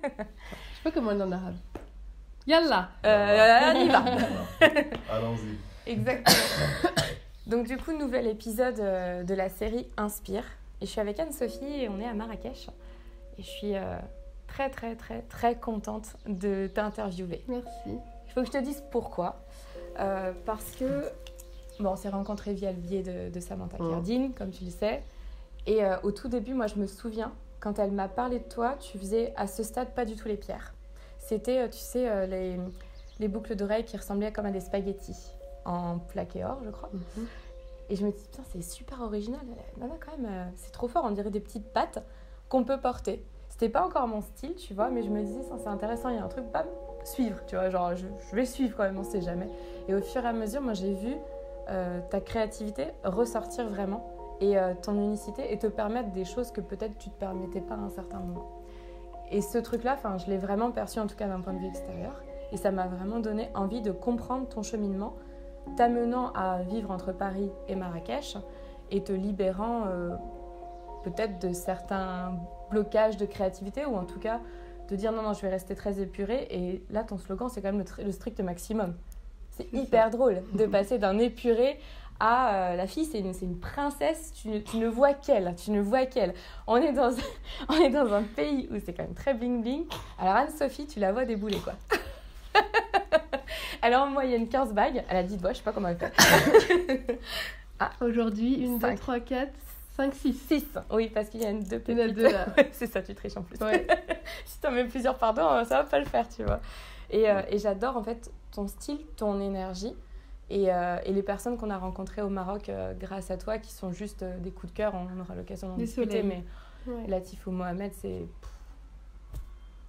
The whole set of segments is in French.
sais pas comment on dit en arabe. Yallah. On y va. Allons-y. Exactement. Donc du coup, nouvel épisode de la série Inspire. Et je suis avec Anne-Sophie et on est à Marrakech. Et je suis très, très, très, très contente de t'interviewer. Merci. Il faut que je te dise pourquoi. Parce que, bon, on s'est rencontrés via le biais de Samantha Kerdin, comme tu le sais. Et au tout début, moi, je me souviens, quand elle m'a parlé de toi, tu faisais à ce stade pas du tout les pierres. C'était, tu sais, les boucles d'oreilles qui ressemblaient comme à des spaghettis en plaqué or, je crois. Mm-hmm. Et je me dis, putain, c'est super original. Non, quand même, c'est trop fort. On dirait des petites pattes qu'on peut porter. C'était pas encore mon style, tu vois, mais je me disais, ça, c'est intéressant, il y a un truc, bam, suivre, tu vois, genre, je vais suivre quand même, on sait jamais. Et au fur et à mesure, moi, j'ai vu ta créativité ressortir vraiment et ton unicité et te permettre des choses que peut-être tu te permettais pas à un certain moment. Et ce truc-là, je l'ai vraiment perçu, en tout cas d'un point de vue extérieur, et ça m'a vraiment donné envie de comprendre ton cheminement, t'amenant à vivre entre Paris et Marrakech et te libérant peut-être de certains blocages de créativité ou en tout cas de dire non, je vais rester très épurée. Et là, ton slogan, c'est quand même le strict maximum. C'est hyper drôle de passer d'un épuré à la fille, c'est une princesse, tu ne vois qu'elle. On est dans un pays où c'est quand même très bling bling. Alors Anne-Sophie, tu la vois débouler quoi. Elle a en moyenne 15 bagues. Elle a 10 doigts, je sais pas comment elle fait. Aujourd'hui, 1, 2, 3, 4, 5, 6. 6. Oui, parce qu'il y a une deux petites. Il y en a 2 là. C'est ça, tu triches en plus. Ouais. Si t'en mets plusieurs par deux, ça va pas le faire, tu vois. Et j'adore en fait ton style, ton énergie et les personnes qu'on a rencontrées au Maroc grâce à toi qui sont juste des coups de cœur. On aura l'occasion d'en discuter, mais Latif ou Mohamed, c'est...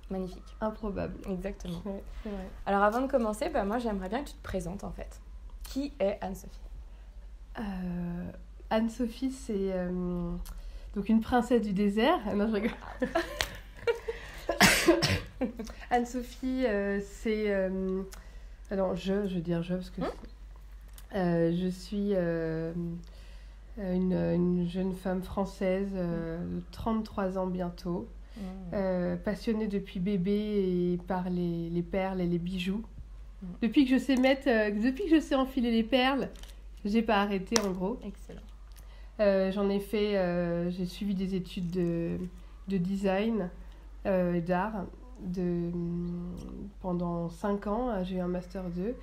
magnifique. Improbable. Exactement. Ouais, c'est vrai. Alors avant de commencer, moi j'aimerais bien que tu te présentes en fait. Qui est Anne-Sophie ? Anne-Sophie, c'est donc une princesse du désert. Non, je rigole. Anne-Sophie, c'est... alors, je veux dire je parce que... je suis une jeune femme française de 33 ans bientôt. Passionnée depuis bébé et par les perles et les bijoux. Depuis que je sais enfiler les perles, j'ai pas arrêté en gros. Excellent. J'ai suivi des études de design et d'art pendant 5 ans. J'ai eu un master 2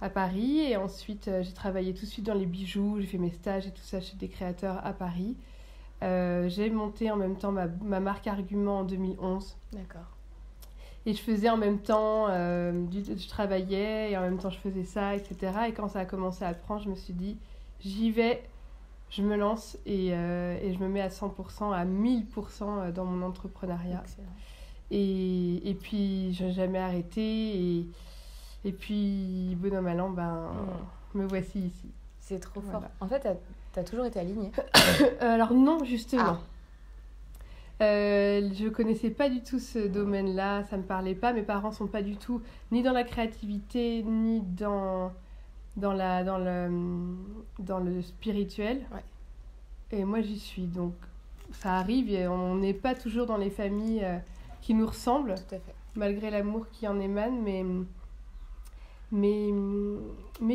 à Paris et ensuite j'ai travaillé tout de suite dans les bijoux. J'ai fait mes stages et tout ça chez des créateurs à Paris. J'ai monté en même temps ma marque Argument en 2011. D'accord. Et je faisais en même temps, je travaillais et en même temps je faisais ça, etc. Et quand ça a commencé à prendre, je me suis dit, j'y vais, je me lance et je me mets à 100%, à 1000% dans mon entrepreneuriat. Excellent. Et puis, je n'ai jamais arrêté. Et puis, bon an, mal an, me voici ici. C'est trop fort. En fait, t'as toujours été alignée. Alors non, justement. Je connaissais pas du tout ce domaine-là, ça me parlait pas. Mes parents sont pas du tout ni dans la créativité, ni dans le spirituel. Ouais. Et moi, j'y suis. Donc, ça arrive et on n'est pas toujours dans les familles qui nous ressemblent. Tout à fait. Malgré l'amour qui en émane. Mais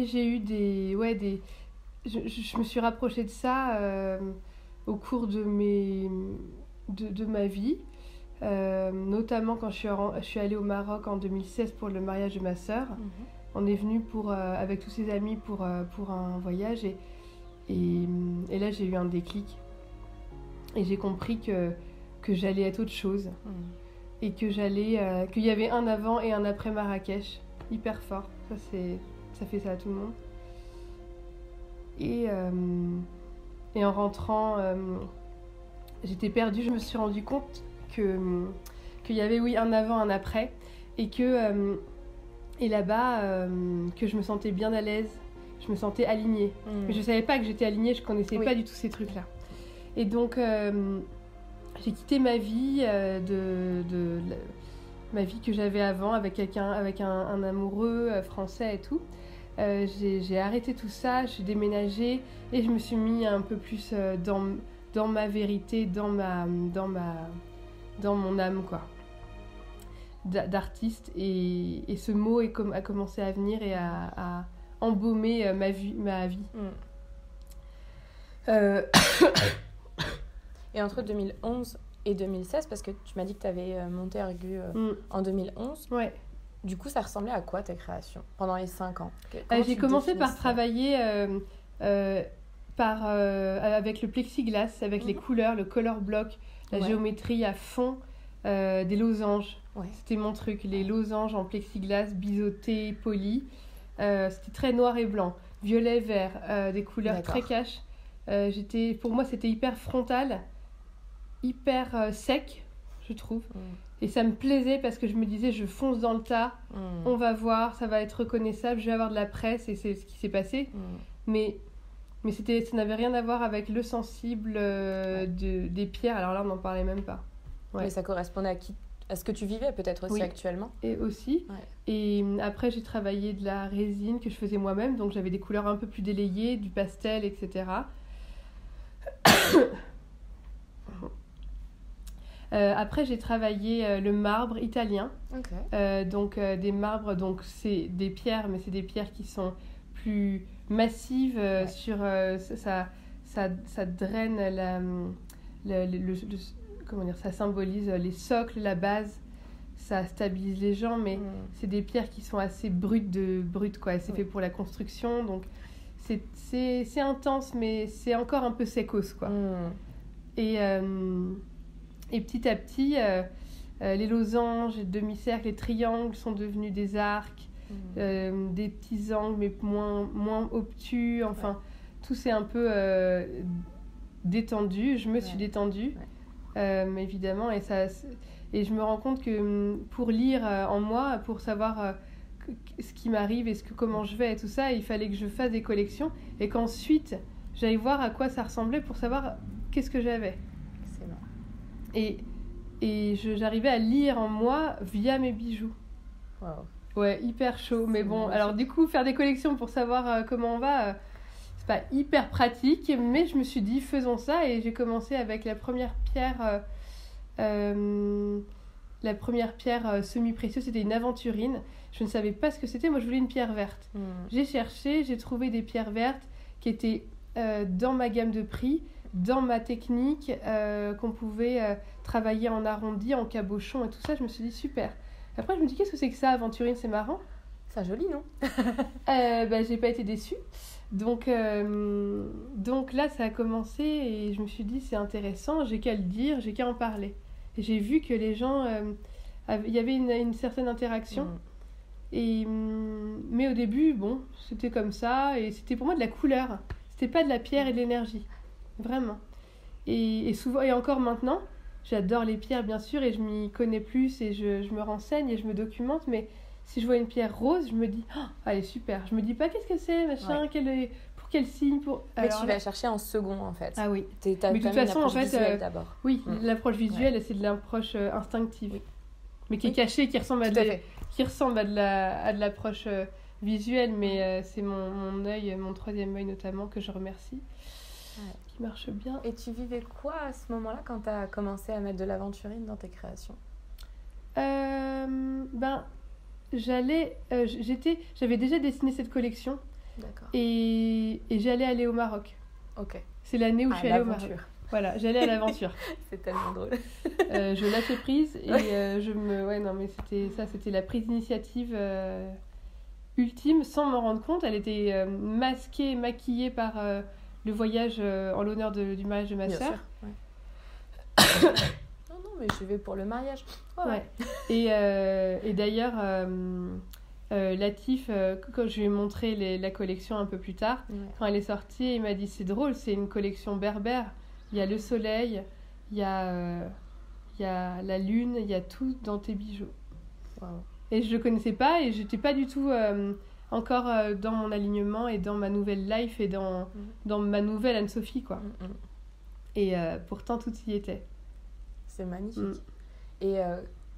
j'ai eu je me suis rapprochée de ça au cours de ma vie, notamment quand je suis allée au Maroc en 2016 pour le mariage de ma sœur. On est venu avec tous ses amis pour un voyage et là j'ai eu un déclic et j'ai compris que j'allais être autre chose et qu'il y avait un avant et un après Marrakech hyper fort. Ça fait ça à tout le monde. Et en rentrant, j'étais perdue. Je me suis rendu compte qu'il y avait un avant, un après, et là-bas que je me sentais bien à l'aise, je me sentais alignée. Mais je savais pas que j'étais alignée, je connaissais pas du tout ces trucs-là. Et donc j'ai quitté ma vie ma vie que j'avais avant avec un amoureux français et tout. J'ai arrêté tout ça, j'ai déménagé et je me suis mis un peu plus dans ma vérité, dans mon âme, quoi. d'artiste. Et ce mot a commencé à venir et à embaumer ma vie. Et entre 2011 et 2016, parce que tu m'as dit que tu avais monté Argu en 2011. Ouais. Du coup, ça ressemblait à quoi tes créations pendant les 5 ans? J'ai commencé par travailler avec le plexiglas, avec les couleurs, le color block, la géométrie à fond, des losanges. Ouais. C'était mon truc, les losanges en plexiglas, biseautés, polis. C'était très noir et blanc, violet, vert, des couleurs très cash. Pour moi, c'était hyper frontal, hyper sec, je trouve. Et ça me plaisait parce que je me disais, je fonce dans le tas, on va voir, ça va être reconnaissable, je vais avoir de la presse, et c'est ce qui s'est passé. Mais ça n'avait rien à voir avec le sensible des pierres, alors là, on n'en parlait même pas. Ouais. Mais ça correspondait à ce que tu vivais peut-être aussi actuellement. Et aussi. Ouais. Et après, j'ai travaillé de la résine que je faisais moi-même, donc j'avais des couleurs un peu plus délayées, du pastel, etc. Après, j'ai travaillé le marbre italien. Donc, des marbres, donc c'est des pierres, mais c'est des pierres qui sont plus massives. Ça draine comment dire, ça symbolise les socles, la base. Ça stabilise les gens, mais c'est des pierres qui sont assez brutes quoi. Et c'est fait pour la construction, donc c'est intense, mais c'est encore un peu secos, quoi. Et petit à petit, les losanges, les demi-cercles, les triangles sont devenus des arcs, des petits angles, mais moins obtus. Enfin, tout s'est un peu détendu. Je me suis détendue, évidemment. Et je me rends compte que pour lire en moi, pour savoir ce qui m'arrive et comment je vais et tout ça, il fallait que je fasse des collections et qu'ensuite, j'aille voir à quoi ça ressemblait pour savoir qu'est-ce que j'avais. Et j'arrivais à lire en moi via mes bijoux. Wow. Ouais, hyper chaud. Mais bon, alors du coup, faire des collections pour savoir comment on va, c'est pas hyper pratique. Mais je me suis dit, faisons ça. Et j'ai commencé avec la première pierre semi-précieuse. C'était une aventurine. Je ne savais pas ce que c'était. Moi, je voulais une pierre verte. J'ai cherché, j'ai trouvé des pierres vertes qui étaient dans ma gamme de prix, dans ma technique, qu'on pouvait travailler en arrondi, en cabochon et tout ça. Je me suis dit super. Après je me dis qu'est-ce que c'est que ça, aventurine, c'est marrant. C'est joli, non? J'ai pas été déçue. Donc là ça a commencé et je me suis dit c'est intéressant, j'ai qu'à le dire, j'ai qu'à en parler. Et j'ai vu que les gens, il y avait une certaine interaction. Mais au début, bon, c'était comme ça et c'était pour moi de la couleur. C'était pas de la pierre et de l'énergie. Vraiment. Et souvent, et encore maintenant, j'adore les pierres bien sûr et je m'y connais plus et je me renseigne et je me documente, mais si je vois une pierre rose, je me dis oh, elle est super. Je me dis pas qu'est-ce que c'est, machin, pour quel signe, pour... Mais tu vas chercher en second en fait. Ah oui. Mais de toute façon en fait d'abord. Oui, l'approche visuelle, c'est de l'approche instinctive. Oui. Mais qui est cachée, qui ressemble à de l'approche visuelle, mais c'est mon œil, mon troisième œil notamment, que je remercie. Qui marche bien. Et tu vivais quoi à ce moment-là quand tu as commencé à mettre de l'aventurine dans tes créations? J'avais déjà dessiné cette collection. D'accord. Et j'allais aller au Maroc. Ok. C'est l'année où je suis allée au Maroc. Voilà, j'allais à l'aventure. C'est tellement drôle. Je lâchais prise et c'était la prise d'initiative ultime sans m'en rendre compte. Elle était masquée, maquillée par le voyage en l'honneur du mariage de ma sœur. Non, mais je vais pour le mariage. Ouais. Et d'ailleurs, Latif, quand je lui ai montré la collection un peu plus tard, quand elle est sortie, il m'a dit c'est drôle, c'est une collection berbère. Il y a le soleil, il y a la lune, il y a tout dans tes bijoux. Wow. Et je ne le connaissais pas et je n'étais pas du tout encore dans mon alignement et dans ma nouvelle life et dans ma nouvelle Anne-Sophie, quoi. Et pourtant, tout y était. C'est magnifique. Et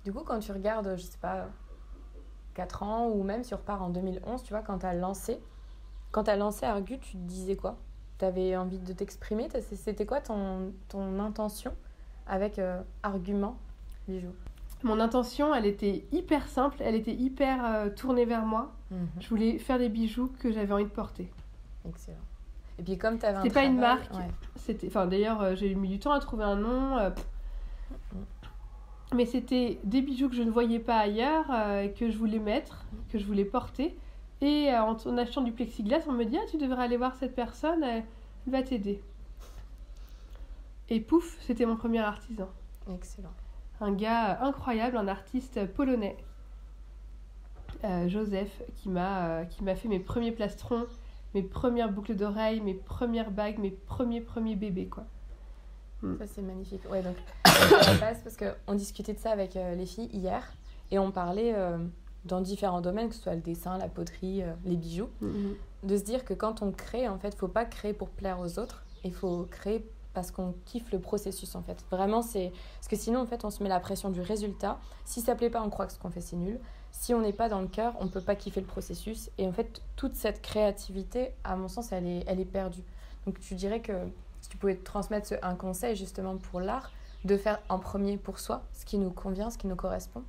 du coup, quand tu regardes, je sais pas, 4 ans ou même si on repart en 2011, tu vois, quand tu as lancé Argu, tu te disais quoi? Tu avais envie de t'exprimer? C'était quoi ton intention avec Argument Bijoux? Mon intention, elle était hyper simple, elle était hyper tournée vers moi. Je voulais faire des bijoux que j'avais envie de porter. Excellent. Et puis comme tu avais C'était pas une marque. Ouais. Enfin, d'ailleurs, j'ai mis du temps à trouver un nom. Mais c'était des bijoux que je ne voyais pas ailleurs, que je voulais mettre, que je voulais porter. Et en achetant du plexiglas, on me dit « Ah, tu devrais aller voir cette personne, elle va t'aider. » Et pouf, c'était mon premier artisan. Excellent. Un gars incroyable, un artiste polonais, Joseph, qui m'a fait mes premiers plastrons, mes premières boucles d'oreilles, mes premières bagues, mes premiers bébés, quoi. Ça, c'est magnifique. Ouais, donc, ça passe parce qu'on discutait de ça avec les filles hier et on parlait dans différents domaines, que ce soit le dessin, la poterie, les bijoux, de se dire que quand on crée, en fait, il ne faut pas créer pour plaire aux autres, il faut créer parce qu'on kiffe le processus, en fait. Vraiment, c'est... Parce que sinon, en fait, on se met la pression du résultat. Si ça ne plaît pas, on croit que ce qu'on fait, c'est nul. Si on n'est pas dans le cœur, on ne peut pas kiffer le processus. Et en fait, toute cette créativité, à mon sens, elle est perdue. Donc, tu dirais que si tu pouvais te transmettre un conseil, justement, pour l'art, de faire en premier pour soi, ce qui nous convient, ce qui nous correspond.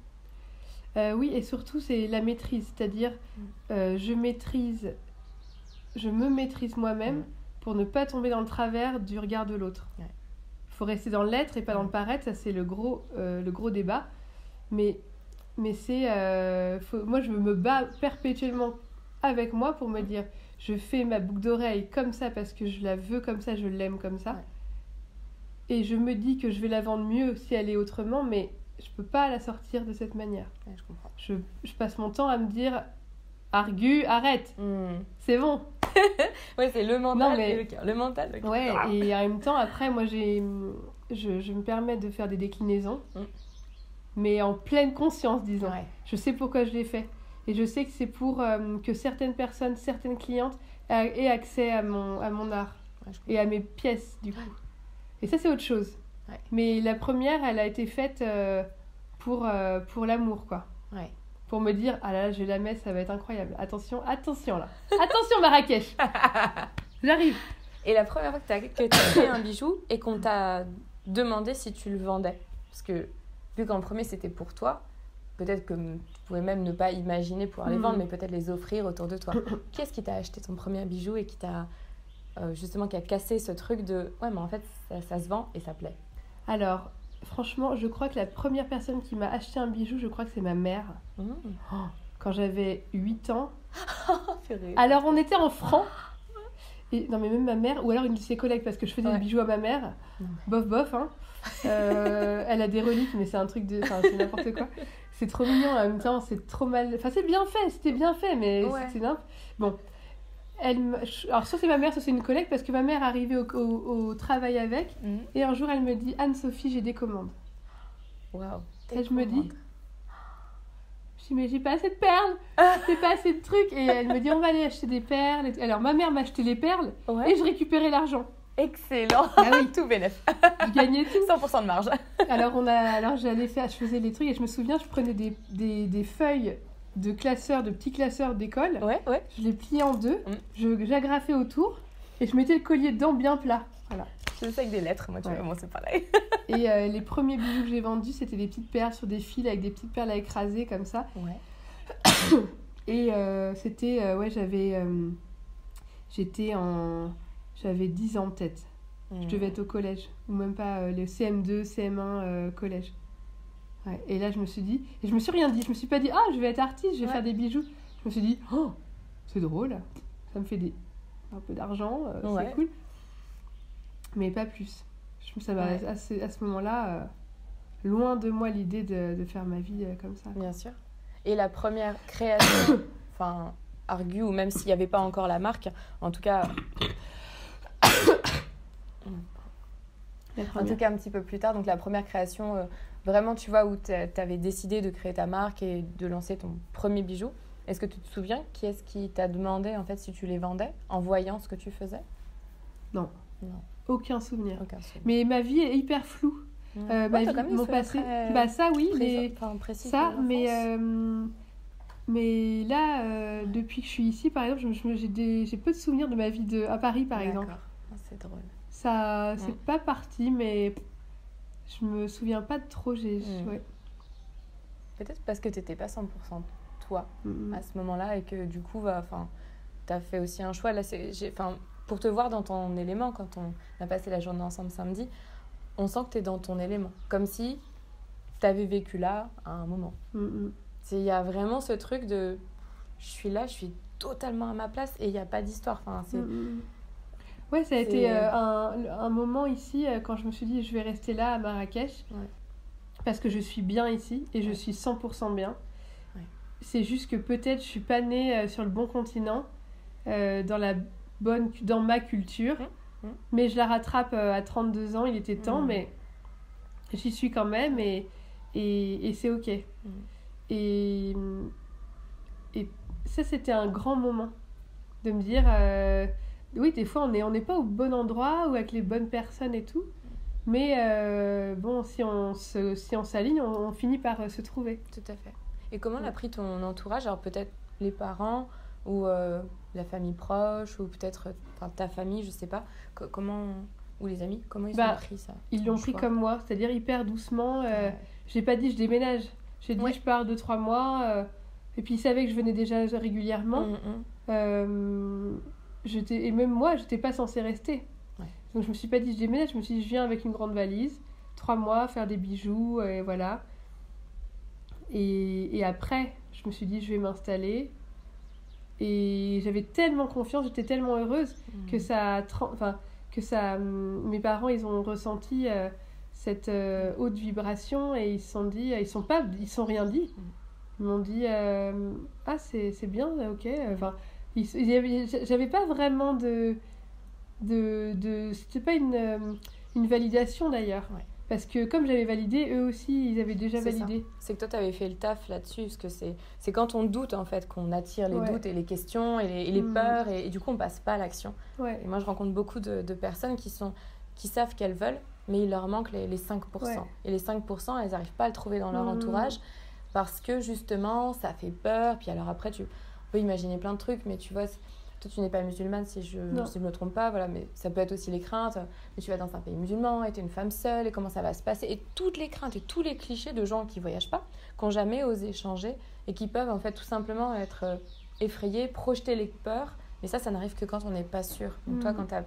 Oui, et surtout, c'est la maîtrise. C'est-à-dire, je me maîtrise moi-même pour ne pas tomber dans le travers du regard de l'autre. Il faut rester dans l'être et pas dans le paraître. Ça, c'est le gros débat. Mais c'est... moi, je me bats perpétuellement avec moi pour me dire je fais ma boucle d'oreille comme ça parce que je la veux comme ça, je l'aime comme ça. Et je me dis que je vais la vendre mieux si elle est autrement, mais je peux pas la sortir de cette manière. Je comprends. Je passe mon temps à me dire argue, arrête, c'est bon. Ouais, c'est le mental et le cœur. Le mental, le cœur. Ouais, et en même temps, après, moi, je me permets de faire des déclinaisons, mais en pleine conscience, disons. Ouais. Je sais pourquoi je l'ai fait. Et je sais que c'est pour que certaines personnes, certaines clientes aient accès à mon art et à mes pièces, du coup. Et ça, c'est autre chose. Ouais. Mais la première, elle a été faite pour l'amour, quoi. Ouais. Pour me dire, ah là, je vais la mettre, ça va être incroyable. Attention là. Attention, Marrakech. J'arrive. Et la première fois que tu as fait un bijou et qu'on t'a demandé si tu le vendais, parce que vu qu'en premier, c'était pour toi, peut-être que tu pouvais même ne pas imaginer pouvoir les vendre, mais peut-être les offrir autour de toi. Qui est-ce qui t'a acheté ton premier bijou et qui t'a justement qui a cassé ce truc de ouais, mais en fait, ça se vend et ça plaît? Alors, franchement, je crois que la première personne qui m'a acheté un bijou, je crois que c'est ma mère. Quand j'avais 8 ans. Alors, on était en francs. Et, non, mais même ma mère, ou alors une de ses collègues, parce que je faisais des bijoux à ma mère. Bof, hein. Elle a des reliques, mais c'est un truc de... Enfin, c'est n'importe quoi. C'est trop mignon, en même temps, c'est trop mal... Enfin, c'était bien fait, mais c'était n'importe... Bon. Alors, soit c'est ma mère, soit c'est une collègue, parce que ma mère arrivait au travail avec, et un jour, elle me dit « Anne-Sophie, j'ai des commandes. » Waouh. Et je me dis... Je dis « Mais j'ai pas assez de perles, j'ai pas assez de trucs. » Et elle me dit « On va aller acheter des perles. » Alors, ma mère m'a acheté les perles, et je récupérais l'argent. Excellent. Ah oui. Tout bénef. Je gagnais tout. 100% de marge. Alors je faisais les trucs, et je me souviens, je prenais des feuilles de petits classeurs d'école. Ouais. Je les pliais en deux, j'agrafais autour, et je mettais le collier dedans bien plat. Voilà. Je le fais avec des lettres, moi, tu vois, moi, c'est pareil. Et les premiers bijoux que j'ai vendus, c'était des petites perles sur des fils, avec des petites perles à écraser, comme ça. Ouais. Et c'était... J'avais 10 ans peut-être. Je devais être au collège. Ou même pas le CM2, CM1 collège. Ouais. Et là, je me suis dit... Et je me suis rien dit. Je me suis pas dit, je vais être artiste, je vais faire des bijoux. Je me suis dit, c'est drôle. Ça me fait un peu d'argent. C'est cool. Mais pas plus. Ça m'a, à ce moment-là, loin de moi l'idée de faire ma vie comme ça. Bien sûr. Et la première création, enfin, Argue, ou même s'il n'y avait pas encore la marque, en tout cas... En tout cas, un petit peu plus tard, donc la première création, vraiment, tu vois, où tu avais décidé de créer ta marque et de lancer ton premier bijou. Est-ce que tu te souviens qui est-ce qui t'a demandé, en fait, si tu les vendais, en voyant ce que tu faisais? Non. Aucun souvenir. Mais ma vie est hyper floue. Ma vie, mon passé... ça, oui, précis, ça, mais là, depuis que je suis ici, par exemple, j'ai peu de souvenirs de ma vie à Paris, par exemple. C'est drôle. Ça, c'est pas parti, mais je me souviens pas de trop. peut-être parce que tu n'étais pas 100% toi à ce moment-là et que du coup, tu as fait aussi un choix. Là, pour te voir dans ton élément, quand on a passé la journée ensemble samedi, on sent que tu es dans ton élément. Comme si tu avais vécu là à un moment. Il y a vraiment ce truc de je suis là, je suis totalement à ma place et il n'y a pas d'histoire. Ouais, ça a été un moment ici quand je me suis dit je vais rester là à Marrakech parce que je suis bien ici et je suis 100% bien. C'est juste que peut-être je suis pas née sur le bon continent, dans ma culture, mais je la rattrape à 32 ans, il était temps, mais j'y suis quand même et c'est ok. Et ça, c'était un grand moment de me dire, oui, des fois on n'est pas au bon endroit ou avec les bonnes personnes et tout, mais bon, si on s'aligne, on finit par se trouver. Tout à fait. Et comment l'a pris ton entourage? Alors peut-être les parents ou la famille proche ou peut-être ta famille, je sais pas. Comment, ou les amis, comment ils ont pris ça? Ils l'ont pris comme moi, c'est-à-dire hyper doucement. J'ai pas dit je déménage, j'ai dit je pars 2-3 mois. Et puis ils savaient que je venais déjà régulièrement. Et même moi, j'étais pas censée rester. Donc je me suis pas dit je déménage, je me suis dit je viens avec une grande valise, 3 mois, faire des bijoux, et voilà. Et après, je me suis dit, je vais m'installer. Et j'avais tellement confiance, j'étais tellement heureuse que mes parents, ils ont ressenti cette haute vibration et ils se sont dit, ils sont rien dit. Ils m'ont dit, c'est bien, ok. J'avais pas vraiment c'était pas une validation d'ailleurs. Parce que comme j'avais validé, eux aussi, ils avaient déjà validé. C'est que toi, tu avais fait le taf là-dessus. Parce que c'est quand on doute, en fait, qu'on attire les doutes et les questions et les peurs. Et du coup, on passe pas à l'action. Et moi, je rencontre beaucoup de personnes qui savent qu'elles veulent, mais il leur manque les 5%. Et les 5%, elles n'arrivent pas à le trouver dans leur entourage. Parce que, justement, ça fait peur. Puis alors après, on peut imaginer plein de trucs. Mais tu vois... Toi, tu n'es pas musulmane, si je ne me trompe pas, voilà, mais ça peut être aussi les craintes. Mais tu vas dans un pays musulman, et tu es une femme seule, et comment ça va se passer? Et toutes les craintes et tous les clichés de gens qui ne voyagent pas, qui n'ont jamais osé changer, et qui peuvent en fait tout simplement être effrayés, projeter les peurs. Mais ça n'arrive que quand on n'est pas sûr. Donc toi, quand tu as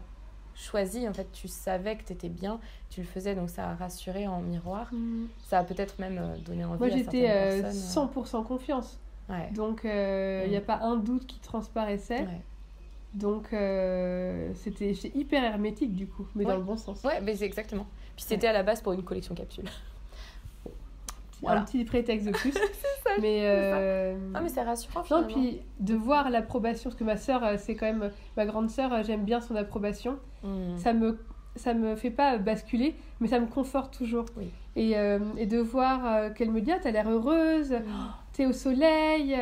choisi, en fait, tu savais que tu étais bien, tu le faisais, donc ça a rassuré en miroir. Ça a peut-être même donné envie à certaines personnes. Moi, j'étais 100% confiance. Donc, il n'y a pas un doute qui transparaissait. Donc, c'était hyper hermétique du coup, mais dans le bon sens. Ouais, mais c'est exactement. Puis c'était à la base pour une collection capsule. Un petit prétexte de plus. C'est ça. Mais c'est rassurant finalement. Non, puis de voir l'approbation, parce que ma sœur, c'est quand même ma grande sœur, j'aime bien son approbation. Ça me fait pas basculer, mais ça me conforte toujours. Et de voir qu'elle me dit t'as l'air heureuse, t'es au soleil,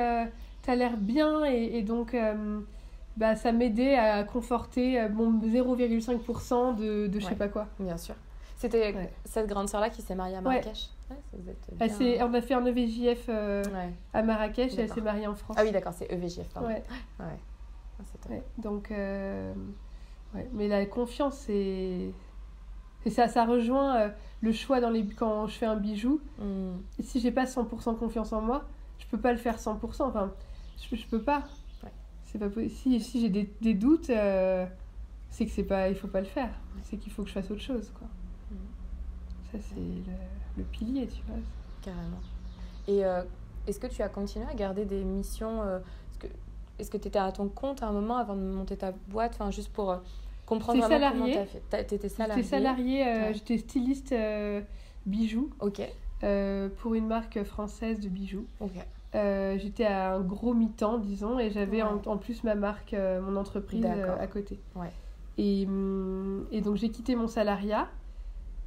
t'as l'air bien, et donc ça m'aidait à conforter mon 0,5% de je sais pas quoi. Bien sûr. C'était cette grande sœur là qui s'est mariée à Marrakech. On a fait un EVJF à Marrakech, et elle s'est mariée en France. Ah oui, d'accord, c'est EVJF, pardon. Donc mais la confiance, c'est ça rejoint le choix quand je fais un bijou. Et si j'ai pas 100% confiance en moi, je peux pas le faire 100%, enfin je peux pas. C'est pas possible. Si j'ai des doutes, c'est que il faut pas le faire. C'est qu'il faut que je fasse autre chose, quoi. Ça, c'est le pilier, tu vois. Carrément. Et est-ce que tu as continué à garder des missions est-ce que tu étais à ton compte à un moment avant de monter ta boîte, juste pour comprendre vraiment comment tu as fait? T'étais salariée. J'étais salariée, j'étais styliste bijoux. Ok. Pour une marque française de bijoux. Ok. J'étais à un gros mi-temps, disons, et j'avais en plus ma marque, mon entreprise à côté. Et donc j'ai quitté mon salariat.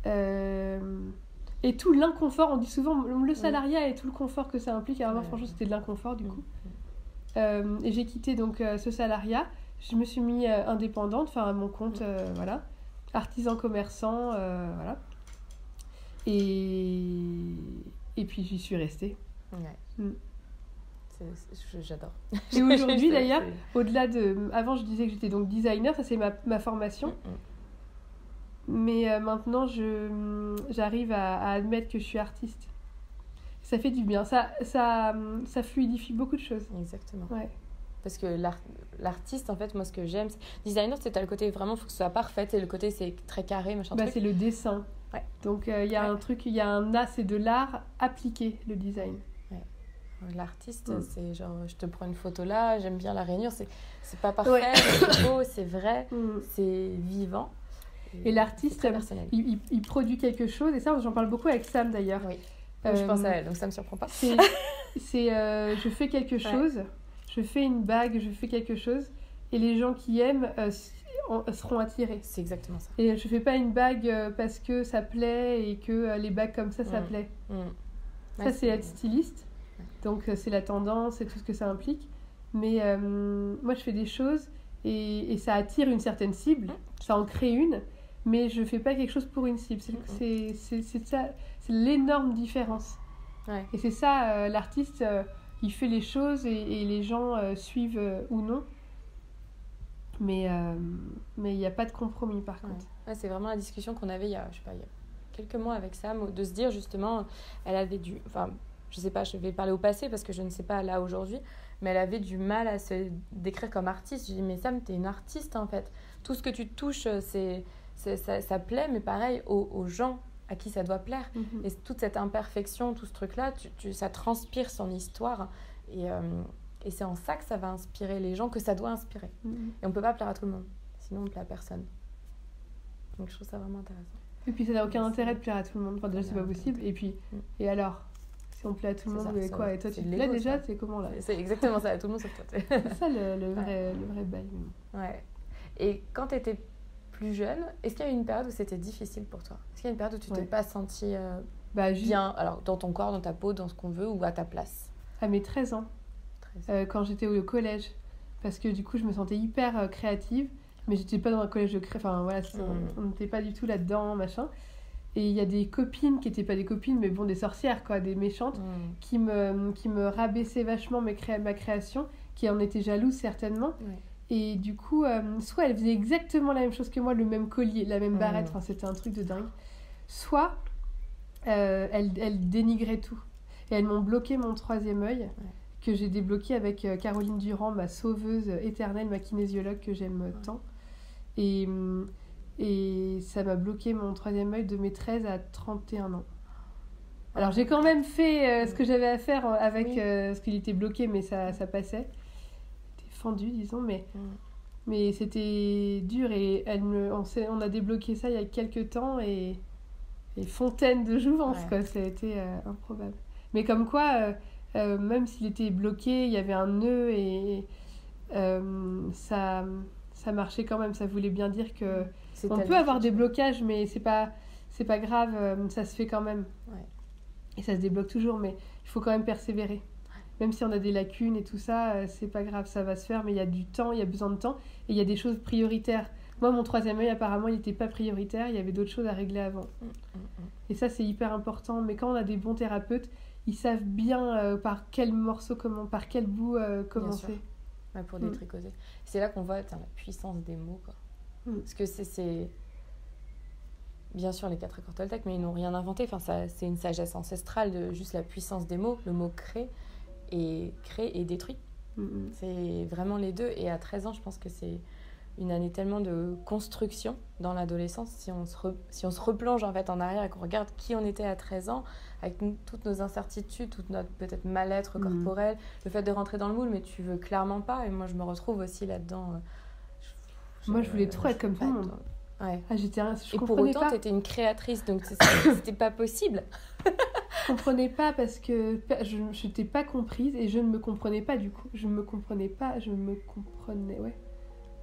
Et tout l'inconfort, on dit souvent le salariat et tout le confort que ça implique. Alors moi, franchement, c'était de l'inconfort du coup. Et j'ai quitté donc ce salariat. Je me suis mis indépendante, enfin à mon compte, voilà, artisan commerçant, voilà. Et puis j'y suis restée. J'adore. Et aujourd'hui d'ailleurs, au-delà de... Avant je disais que j'étais donc designer, ça c'est ma formation. Mais maintenant j'arrive à admettre que je suis artiste. Ça fait du bien. Ça fluidifie beaucoup de choses. Exactement. Ouais. Parce que l'artiste, en fait, moi, ce que j'aime... Designer, c'est le côté vraiment, il faut que ce soit parfait. Et le côté, c'est très carré, machin truc. C'est le dessin. Ouais. Donc, il y a un truc, il y a un art, c'est de l'art appliqué, le design. Ouais. L'artiste, c'est genre, je te prends une photo là, j'aime bien la rainure. C'est pas parfait, mais c'est beau, c'est vrai, c'est vivant. Et l'artiste, il produit quelque chose. Et ça, j'en parle beaucoup avec Sam, d'ailleurs. Oui. Je pense à elle, donc ça me surprend pas. Je fais quelque chose, je fais une bague, je fais quelque chose, et les gens qui aiment seront attirés. C'est exactement ça. Et je fais pas une bague parce que ça plaît et que les bagues comme ça plaît. Ça, c'est être styliste. Donc, c'est la tendance et tout ce que ça implique. Mais moi, je fais des choses et ça attire une certaine cible, ça en crée une, mais je fais pas quelque chose pour une cible. C'est ça. C'est l'énorme différence. Ouais. Et c'est ça, l'artiste, il fait les choses et les gens suivent ou non. Mais il n'y a pas de compromis, par contre. Ouais, c'est vraiment la discussion qu'on avait il y a quelques mois avec Sam, de se dire justement, elle avait je sais pas, je vais parler au passé parce que je ne sais pas là aujourd'hui, mais elle avait du mal à se décrire comme artiste. Je dis, mais Sam, t'es une artiste en fait. Tout ce que tu touches, ça plaît, mais pareil aux gens à qui ça doit plaire. Et toute cette imperfection, tout ce truc-là, ça transpire son histoire. Et c'est en ça que ça va inspirer les gens, que ça doit inspirer. Et on ne peut pas plaire à tout le monde, sinon on ne plaît à personne. Donc je trouve ça vraiment intéressant. Et puis ça n'a aucun intérêt de plaire à tout le monde. Enfin, déjà, c'est pas possible. Et puis, et alors, si on plaît à tout le monde, mais quoi? Et toi, tu te plais déjà? C'est comment là? C'est exactement ça, à tout le monde sauf toi. C'est ça le vrai bail. Ouais. Et quand tu étais plus jeune, est-ce qu'il y a eu une période où c'était difficile pour toi? Est-ce qu'il y a une période où tu t'es pas sentie bien, alors dans ton corps, dans ta peau, dans ce qu'on veut, ou à ta place? À mes 13 ans, quand j'étais au collège, parce que du coup je me sentais hyper créative, mais j'étais pas dans un collège de enfin voilà, on n'était pas du tout là-dedans, machin. Et il y a des copines qui étaient pas des copines, mais bon, des sorcières, quoi, des méchantes, qui me rabaissaient vachement ma création, qui en étaient jalouses certainement. Et du coup, soit elles faisaient exactement la même chose que moi, le même collier, la même barrette, enfin c'était un truc de dingue. Soit elles dénigraient tout. Et elles m'ont bloqué mon troisième œil, que j'ai débloqué avec Caroline Durand, ma sauveuse éternelle, ma kinésiologue que j'aime tant. Et ça m'a bloqué mon troisième œil de mes 13 à 31 ans. Alors j'ai quand même fait ce que j'avais à faire avec ce qu'il était bloqué, mais ça passait. C'était fendu, disons, mais c'était dur. Et on a débloqué ça il y a quelques temps et fontaine de jouvence, quoi. Ça a été improbable. Mais comme quoi, même s'il était bloqué, il y avait un nœud et ça marchait quand même. Ça voulait bien dire que on peut avoir des blocages, mais c'est pas grave, ça se fait quand même. Et ça se débloque toujours, mais il faut quand même persévérer. Même si on a des lacunes et tout ça, c'est pas grave, ça va se faire, mais il y a du temps, il y a besoin de temps, et il y a des choses prioritaires. Moi, mon troisième œil, apparemment, il n'était pas prioritaire, il y avait d'autres choses à régler avant. Et ça, c'est hyper important. Mais quand on a des bons thérapeutes, ils savent bien par quel morceau, par quel bout commencer. Pour détricoter. C'est là qu'on voit la puissance des mots, quoi. Parce que c'est bien sûr les 4 accords Toltec, mais ils n'ont rien inventé. Enfin, c'est une sagesse ancestrale de juste la puissance des mots. Le mot crée et détruit. C'est vraiment les deux. Et à 13 ans, je pense que c'est une année tellement de construction dans l'adolescence. Si on se replonge en fait en arrière et qu'on regarde qui on était à 13 ans, avec toutes nos incertitudes, toute notre peut-être mal-être corporel, le fait de rentrer dans le moule, mais tu veux clairement pas. Et moi, je me retrouve aussi là-dedans. Moi, je voulais trop être comme tout le monde. Ouais. Je et pour autant, tu étais une créatrice, donc c'était pas possible. Je comprenais pas parce que je n'étais pas comprise et je ne me comprenais pas du coup. Je me comprenais pas, je me comprenais,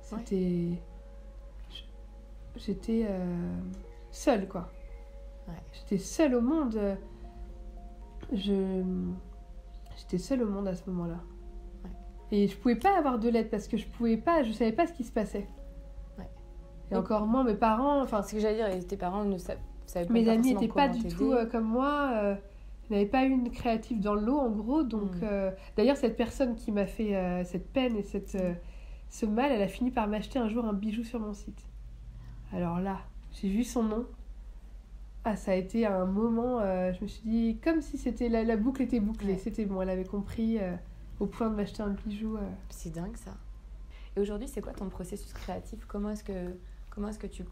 C'était... J'étais seule, quoi. J'étais seule au monde. J'étais seule au monde à ce moment-là. Et je pouvais pas avoir de l'aide parce que je savais pas ce qui se passait. Et encore moins mes parents, ce que j'allais dire, tes parents ne savaient pas. Mes amis n'étaient pas du tout comme moi. Ils n'avaient pas eu une créative dans le lot, en gros. Donc, d'ailleurs, cette personne qui m'a fait cette peine et ce mal, elle a fini par m'acheter un jour un bijou sur mon site. Alors là, j'ai vu son nom. Ah, ça a été un moment, je me suis dit, comme si c'était la boucle était bouclée. Ouais. C'était bon, elle avait compris au point de m'acheter un bijou. C'est dingue ça. Et aujourd'hui, c'est quoi ton processus créatif? Comment est-ce que tu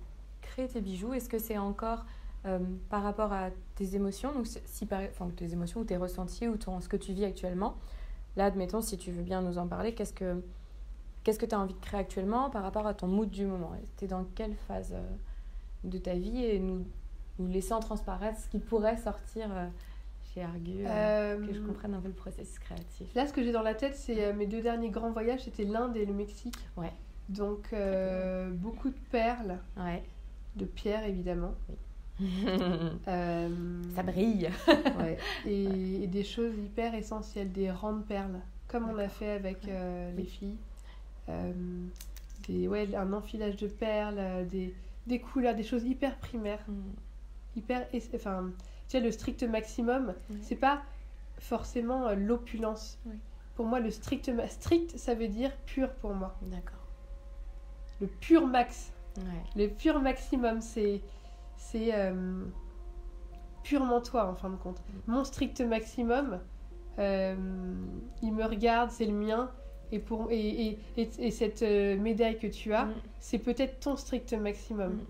crées tes bijoux? Est-ce que c'est encore par rapport à tes émotions, donc tes émotions ou tes ressentis ou ce que tu vis actuellement? Là, admettons, si tu veux bien nous en parler, qu'est-ce que tu as envie de créer actuellement par rapport à ton mood du moment? Tu es dans quelle phase de ta vie, et nous laissant transparaître ce qui pourrait sortir chez Argu, que je comprenne un peu le processus créatif. Là, ce que j'ai dans la tête, c'est mes 2 derniers grands voyages, c'était l'Inde et le Mexique. Ouais. Donc, beaucoup de perles, Ouais. de pierres évidemment. Oui. Euh, Ça brille. ouais. Et des choses hyper essentielles, des rangs de perles, comme on a fait avec les filles. Un enfilage de perles, des couleurs, des choses hyper primaires. Enfin, tu sais, le strict maximum, c'est pas forcément l'opulence. Oui. Pour moi, le strict, ça veut dire pur pour moi. D'accord. Le pur max. Ouais. Le pur maximum, c'est purement toi en fin de compte. Mon strict maximum, il me regarde, c'est le mien. Et cette médaille que tu as, c'est peut-être ton strict maximum.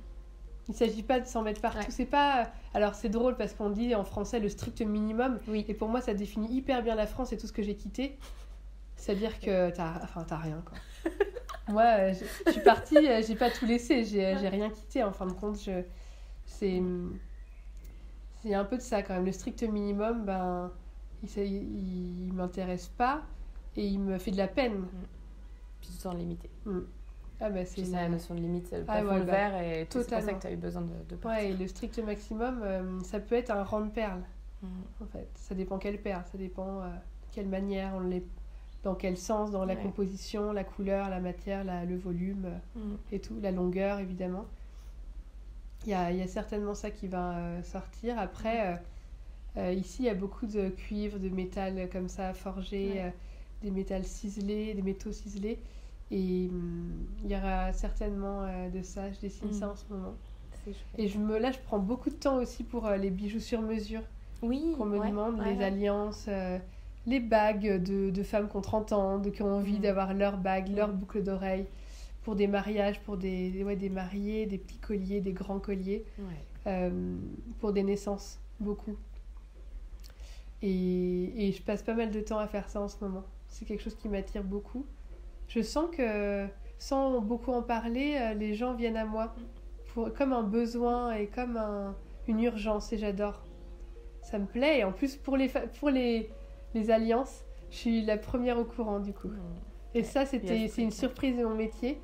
Il ne s'agit pas de s'en mettre partout. Ouais. C'est pas... Alors c'est drôle parce qu'on dit en français le strict minimum. Oui. Et pour moi, ça définit hyper bien la France et tout ce que j'ai quitté. C'est-à-dire que t'as rien, quoi. Moi, je suis partie, j'ai pas tout laissé, j'ai rien quitté. En fin de compte, c'est un peu de ça quand même. Le strict minimum, ben, il m'intéresse pas et il me fait de la peine. Puis tu te sens limité. Ah bah c'est la notion de limite, le plafond de verre, et c'est pour ça que tu as eu besoin de partir. Ouais, et le strict maximum, ça peut être un rang de perles. En fait, ça dépend quelle perle, ça dépend de quelle manière on les... Dans quel sens, dans la composition, la couleur, la matière, le volume et tout, la longueur évidemment. Il y a certainement ça qui va sortir. Après, ici il y a beaucoup de cuivre, de métal comme ça forgé, des métals ciselés, des métaux ciselés. Et il y aura certainement de ça, je dessine ça en ce moment. Et là je prends beaucoup de temps aussi pour les bijoux sur mesure. Oui, qu'on me demande, les alliances... les bagues de femmes qui ont 30 ans, qui ont envie d'avoir leur bague, leur boucle d'oreille, pour des mariages, pour des mariés, des petits colliers, des grands colliers, pour des naissances, beaucoup. Et je passe pas mal de temps à faire ça en ce moment. C'est quelque chose qui m'attire beaucoup. Je sens que, sans beaucoup en parler, les gens viennent à moi, comme un besoin et comme une urgence, et j'adore. Ça me plaît, et en plus pour les alliances, je suis la première au courant du coup. Et ça, c'est une surprise de mon métier,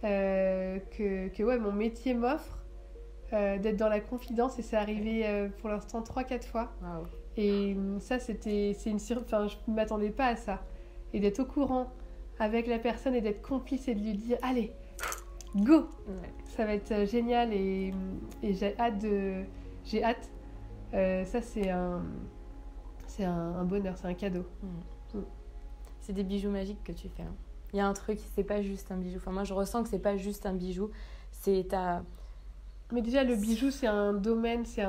que mon métier m'offre, d'être dans la confidence, et c'est arrivé pour l'instant 3-4 fois. Wow. Et ça, je ne m'attendais pas à ça. Et d'être au courant avec la personne et d'être complice et de lui dire, allez, go, ça va être génial, et j'ai hâte. Ça, c'est un bonheur, c'est un cadeau. C'est des bijoux magiques que tu fais. Hein. Il y a un truc, c'est pas juste un bijou. Enfin, moi, je ressens que c'est pas juste un bijou. Mais déjà, le bijou, c'est un domaine, c'est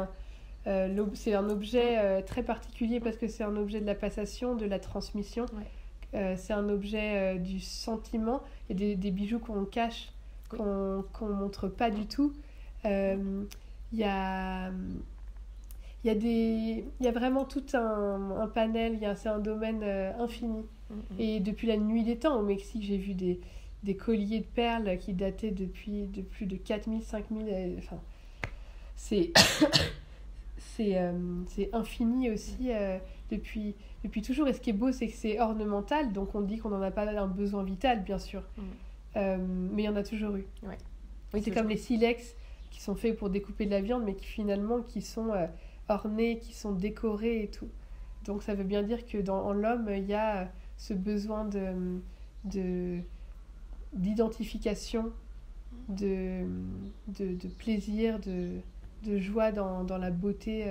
un objet très particulier parce que c'est un objet de la passation, de la transmission. C'est un objet du sentiment. Il y a des bijoux qu'on cache, qu'on montre pas du tout. Il y a vraiment tout un panel, c'est un domaine infini. Et depuis la nuit des temps, au Mexique, j'ai vu des colliers de perles qui dataient de plus de 4000, 5000. Enfin, c'est infini aussi depuis toujours. Et ce qui est beau, c'est que c'est ornemental, donc on dit qu'on n'en a pas un besoin vital, bien sûr. Mais il y en a toujours eu. Oui, c'est toujours. comme les silex qui sont faits pour découper de la viande, mais qui sont ornés, qui sont décorés et tout. Donc ça veut bien dire que en l'homme, il y a ce besoin d'identification, de plaisir, de joie dans la beauté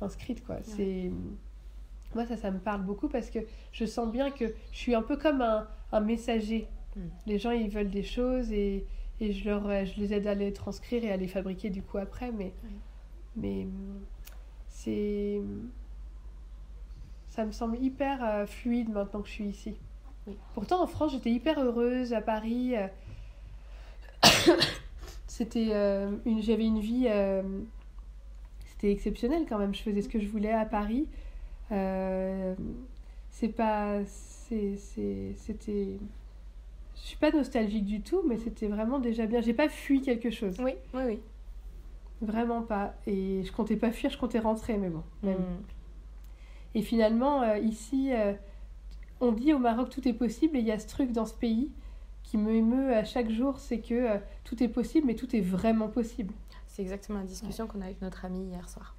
inscrite, quoi. Moi, ça me parle beaucoup parce que je sens bien que je suis un peu comme un messager. Les gens, ils veulent des choses et je les aide à les transcrire et à les fabriquer du coup après, mais Mais ça me semble hyper fluide maintenant que je suis ici. Oui. Pourtant, en France, j'étais hyper heureuse. À Paris, j'avais une vie... c'était exceptionnel quand même. Je faisais ce que je voulais à Paris. C'était... Je suis pas nostalgique du tout, mais c'était vraiment déjà bien. J'ai pas fui quelque chose. Oui. Vraiment pas. Et je comptais pas fuir, je comptais rentrer, mais bon. Même. Et finalement, ici, on dit au Maroc tout est possible, et il y a ce truc dans ce pays qui me émeut à chaque jour, c'est que tout est possible, mais tout est vraiment possible. C'est exactement la discussion qu'on a avec notre amie hier soir.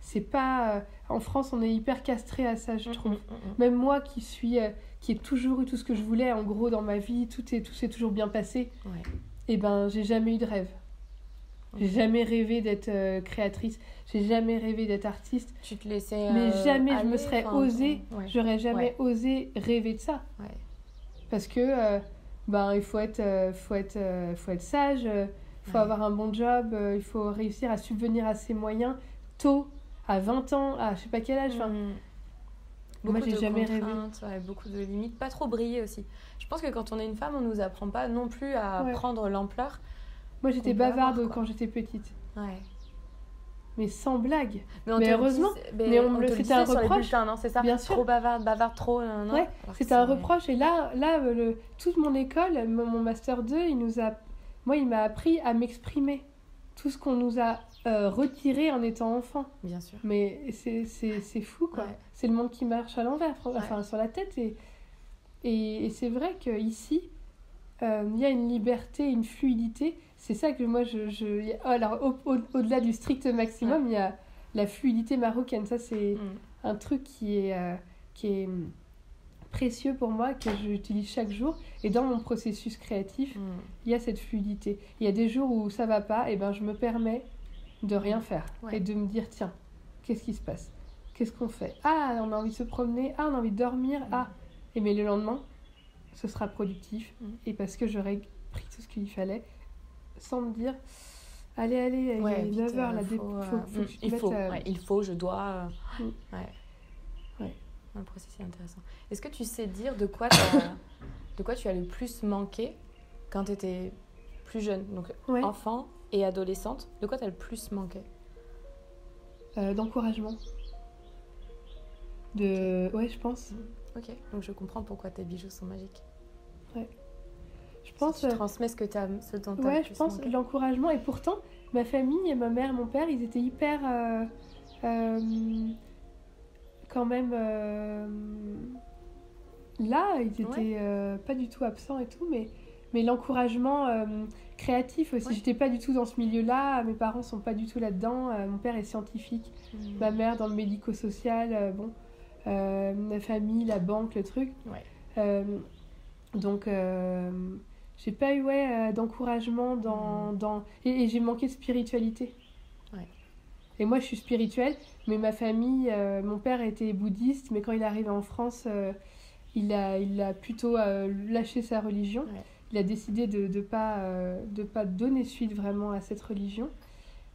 C'est pas... En France, on est hyper castré à ça, je trouve. Même moi qui ai toujours eu tout ce que je voulais, en gros, dans ma vie, tout s'est toujours bien passé. Ouais. Et ben, j'ai jamais eu de rêve. J'ai jamais rêvé d'être créatrice. J'ai jamais rêvé d'être artiste. Tu te laissais mais jamais aller, je me serais j'aurais jamais osé rêver de ça. Ouais. Parce que il faut être sage, faut avoir un bon job, il faut réussir à subvenir à ses moyens tôt, à 20 ans, à je sais pas quel âge. Beaucoup moi, j'ai de jamais rêvé. Beaucoup de limites, pas trop briller aussi. Je pense que quand on est une femme, on nous apprend pas non plus à prendre l'ampleur. Moi, j'étais bavarde quand j'étais petite. Ouais. Mais sans blague. Mais heureusement, c'était un reproche. Bulletins, non, c'est ça. Bien sûr. Trop bavarde trop. Non. Ouais, c'était un reproche. Et là, toute mon école, mon master 2, il m'a appris à m'exprimer. Tout ce qu'on nous a retiré en étant enfant. Bien sûr. Mais c'est fou, quoi. Ouais. C'est le monde qui marche à l'envers, sur la tête. Et c'est vrai qu'ici, il y a une liberté, une fluidité. C'est ça que moi, alors, au-delà du strict maximum, il y a la fluidité marocaine. Ça, c'est un truc qui est précieux pour moi, que j'utilise chaque jour. Et dans mon processus créatif, il y a cette fluidité. Il y a des jours où ça va pas, et ben je me permets de rien faire. Et de me dire, tiens, qu'est-ce qui se passe ? Qu'est-ce qu'on fait ? Ah, on a envie de se promener. Ah, on a envie de dormir. Ah, et mais le lendemain, ce sera productif. Et parce que j'aurai pris tout ce qu'il fallait, sans me dire, allez, il est 9h, là, il faut, je dois... Le processus est intéressant. Est-ce que tu sais dire de quoi tu as le plus manqué quand tu étais plus jeune, donc enfant et adolescente, de quoi tu as le plus manqué ? D'encouragement. Ouais, je pense. Ok, donc je comprends pourquoi tes bijoux sont magiques. Ouais. Je pense... Tu transmets ce dont tu as le plus manqué. Ouais, je pense l'encouragement. Et pourtant, ma famille, et ma mère et mon père, ils étaient hyper... quand même là, ils étaient pas du tout absents et tout, mais l'encouragement créatif aussi. J'étais pas du tout dans ce milieu-là, mes parents sont pas du tout là-dedans. Mon père est scientifique, ma mère dans le médico-social, la famille, la banque, le truc. Donc j'ai pas eu d'encouragement et j'ai manqué de spiritualité. Et moi, je suis spirituelle, mais ma famille, mon père était bouddhiste, mais quand il est arrivé en France, il a plutôt lâché sa religion. Il a décidé de pas donner suite vraiment à cette religion.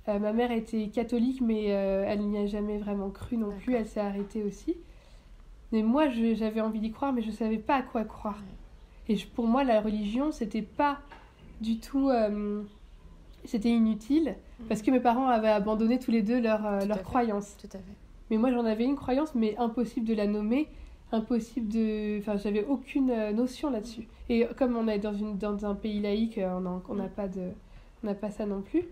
Ma mère était catholique, mais elle n'y a jamais vraiment cru non plus. Elle s'est arrêtée aussi. Mais moi, j'avais envie d'y croire, mais je ne savais pas à quoi croire. Et pour moi, la religion, c'était pas du tout... c'était inutile, parce que mes parents avaient abandonné tous les deux leurs croyances. Tout à fait. Mais moi, j'en avais une croyance, mais impossible de la nommer, impossible de... Enfin, j'avais aucune notion là-dessus. Et comme on est dans un pays laïque, on n'a pas ça non plus.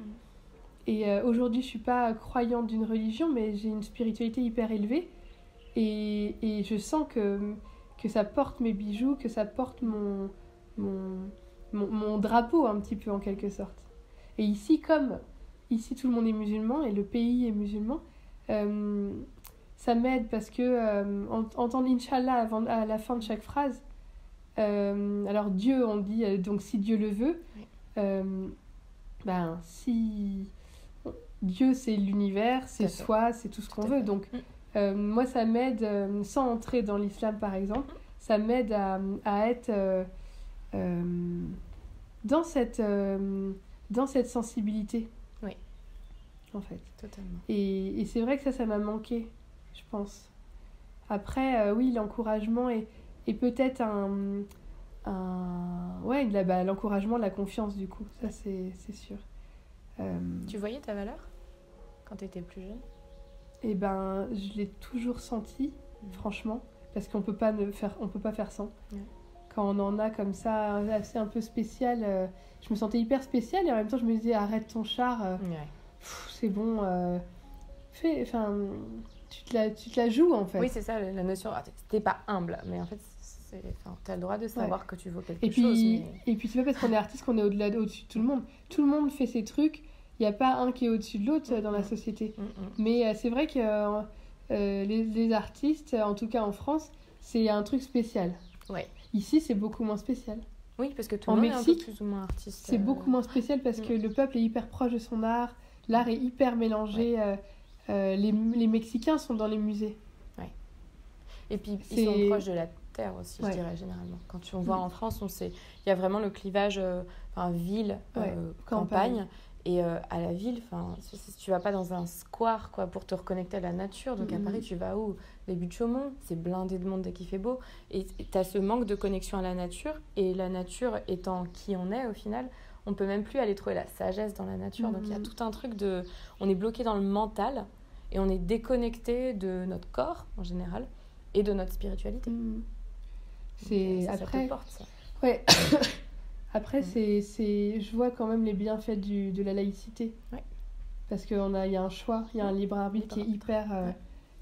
Et aujourd'hui, je ne suis pas croyante d'une religion, mais j'ai une spiritualité hyper élevée. Et je sens que ça porte mes bijoux, que ça porte mon drapeau un petit peu, en quelque sorte. Et ici, comme ici tout le monde est musulman et le pays est musulman, ça m'aide parce que entendre Inch'Allah à la fin de chaque phrase, alors Dieu, on dit, donc si Dieu le veut, si Dieu c'est l'univers, c'est soi, c'est tout ce qu'on veut. Donc moi ça m'aide, sans entrer dans l'islam par exemple, ça m'aide à être dans cette sensibilité. en fait. Totalement. Et c'est vrai que ça m'a manqué, je pense. Après, oui, l'encouragement et peut-être l'encouragement, la confiance, du coup. Ça, c'est sûr. Tu voyais ta valeur quand tu étais plus jeune? Eh ben, je l'ai toujours senti, franchement, parce qu'on peut pas faire sans. Ouais. Quand on en a comme ça, assez un peu spécial, je me sentais hyper spéciale et en même temps, je me disais, arrête ton char, c'est bon, tu te la joues, en fait. Oui, c'est ça, la notion. T'es pas humble, mais en fait, t'as le droit de savoir que tu vaux quelque chose. Et puis, c'est pas parce qu'on est artiste qu'on est au-dessus de tout le monde. Tout le monde fait ses trucs. Il n'y a pas un qui est au-dessus de l'autre dans la société. Mais c'est vrai que les artistes, en tout cas en France, c'est un truc spécial. Ouais. Ici, c'est beaucoup moins spécial. Oui, parce que tout le monde est un peu plus ou moins artiste. C'est beaucoup moins spécial parce que le peuple est hyper proche de son art. L'art est hyper mélangé. Ouais. Les Mexicains sont dans les musées. Ouais. Et puis, ils sont proches de la terre aussi, je dirais, généralement. Quand on voit en France, il y a vraiment le clivage ville, campagne. Et à la ville, tu vas pas dans un square pour te reconnecter à la nature. Donc à Paris, tu vas où? Les buttes Chaumont, c'est blindé de monde dès qu'il fait beau. Et tu as ce manque de connexion à la nature. Et la nature étant qui on est au final, on peut même plus aller trouver la sagesse dans la nature. Donc il y a tout un truc on est bloqué dans le mental et on est déconnecté de notre corps en général et de notre spiritualité. C'est ça te porte, ça. Ouais. Après, je vois quand même les bienfaits de la laïcité. Ouais. Parce qu'il y a un choix, il y a un libre arbitre qui est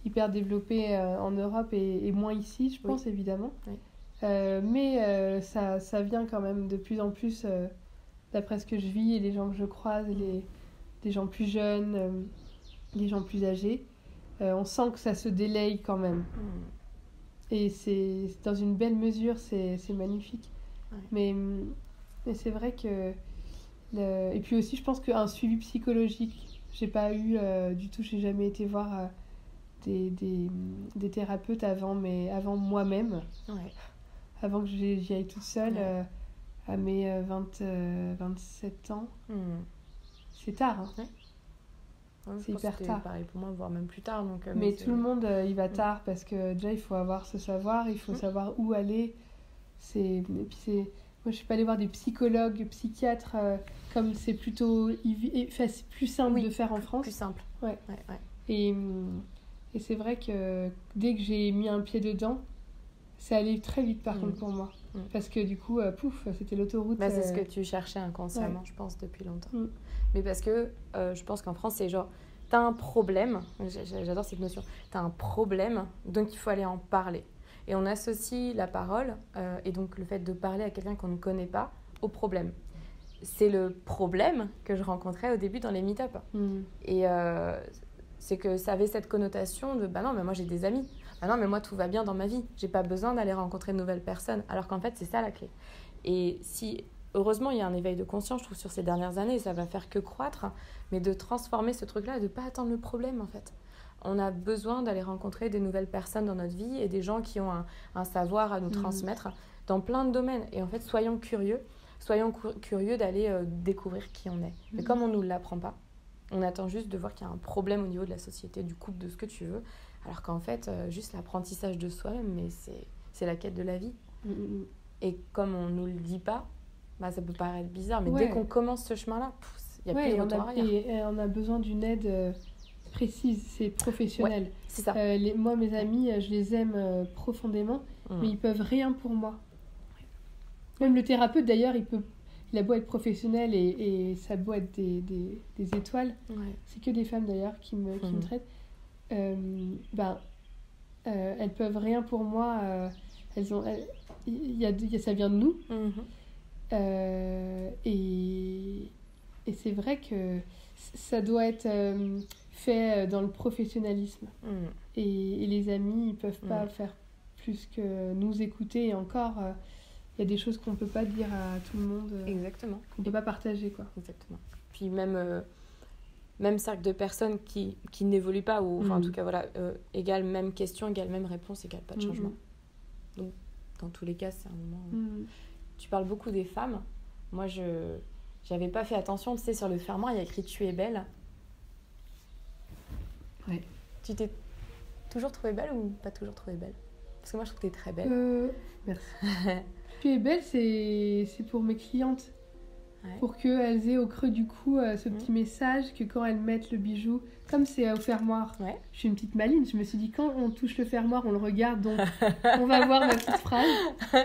hyper développé en Europe et moins ici, je pense, évidemment. Oui. Mais ça vient quand même de plus en plus, d'après ce que je vis et les gens que je croise, les gens plus jeunes, les gens plus âgés. On sent que ça se délaye quand même. Et c'est dans une belle mesure, c'est magnifique. Ouais. Mais c'est vrai que... Et puis aussi, je pense qu'un suivi psychologique, j'ai pas eu du tout, j'ai jamais été voir des thérapeutes avant moi-même. Ouais. Avant que j'y aille toute seule, à mes 27 ans. C'est tard, hein. Ouais, c'est hyper tard. Pareil pour moi, voire même plus tard. Donc, mais tout le monde y va tard parce que déjà, il faut avoir ce savoir, il faut savoir où aller. Et puis moi, je suis pas allée voir des psychologues, psychiatres, comme c'est plutôt plus simple de faire en France. Plus simple. Ouais. Et c'est vrai que dès que j'ai mis un pied dedans, ça allait très vite par contre pour moi. Parce que du coup, c'était l'autoroute. C'est ce que tu cherchais inconsciemment, je pense, depuis longtemps. Mais parce que je pense qu'en France, c'est genre, t'as un problème, j'adore cette notion, t'as un problème, donc il faut aller en parler. Et on associe la parole, et donc le fait de parler à quelqu'un qu'on ne connaît pas, au problème. C'est le problème que je rencontrais au début dans les meet-up. Et c'est que ça avait cette connotation de « bah non, mais moi j'ai des amis ». Ah non, mais moi, tout va bien dans ma vie. J'ai pas besoin d'aller rencontrer de nouvelles personnes. Alors qu'en fait, c'est ça la clé. Et heureusement, il y a un éveil de conscience, je trouve, sur ces dernières années, et ça va faire que croître, mais de transformer ce truc-là et de pas attendre le problème, en fait. On a besoin d'aller rencontrer des nouvelles personnes dans notre vie et des gens qui ont un savoir à nous transmettre dans plein de domaines. Et en fait, soyons curieux d'aller découvrir qui on est. Mais comme on nous l'apprend pas, on attend juste de voir qu'il y a un problème au niveau de la société, du couple, de ce que tu veux. Alors qu'en fait, juste l'apprentissage de soi-même, mais c'est la quête de la vie. Et comme on ne nous le dit pas, ça peut paraître bizarre, mais dès qu'on commence ce chemin-là, il n'y a plus de retour arrière. Et on a besoin d'une aide précise, c'est professionnel. C'est ça. Moi, mes amis, je les aime profondément, mais ils peuvent rien pour moi. Même le thérapeute, d'ailleurs, il a beau être professionnel et ça a beau être des étoiles. C'est que des femmes, d'ailleurs, qui me traitent. Elles peuvent rien pour moi, ça vient de nous. Et c'est vrai que ça doit être fait dans le professionnalisme. Et les amis, ils peuvent pas faire plus que nous écouter. Et encore, il y a des choses qu'on peut pas dire à tout le monde. Exactement. Qu'on peut pas partager, quoi. Exactement. Puis même cercle de personnes qui n'évoluent pas, ou en tout cas, voilà, égale même question, égale même réponse, égale pas de changement. Donc, dans tous les cas, c'est un moment... Tu parles beaucoup des femmes. Moi, j'avais pas fait attention, tu sais, sur le fermoir, il y a écrit « Tu es belle ». Ouais. Tu t'es toujours trouvée belle ou pas toujours trouvée belle? Parce que moi, je trouve que t'es très belle. Merci. Tu es belle, c'est pour mes clientes. Ouais. Pour qu'elles aient au creux du cou ce petit message que quand elles mettent le bijou, comme c'est au fermoir, Ouais. je suis une petite maline, je me suis dit quand on touche le fermoir, on le regarde, donc on va voir ma petite phrase.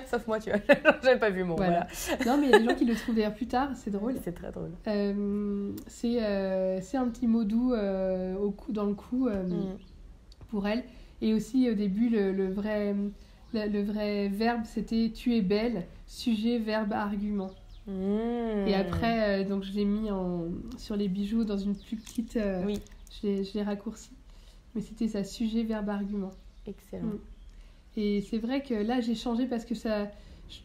Sauf moi, tu vois, j'avais pas vu mon. Voilà. Non, mais il y a des gens qui le trouvent d'ailleurs plus tard, c'est drôle. C'est très drôle. C'est un petit mot doux dans le cou pour elles. Et aussi au début, le vrai verbe c'était tu es belle, sujet, verbe, argument. Et après, donc je l'ai mis sur les bijoux dans une plus petite. Oui. Je l'ai raccourci. Mais c'était ça, sujet, verbe, argument. Excellent. Et c'est vrai que là, j'ai changé parce que ça.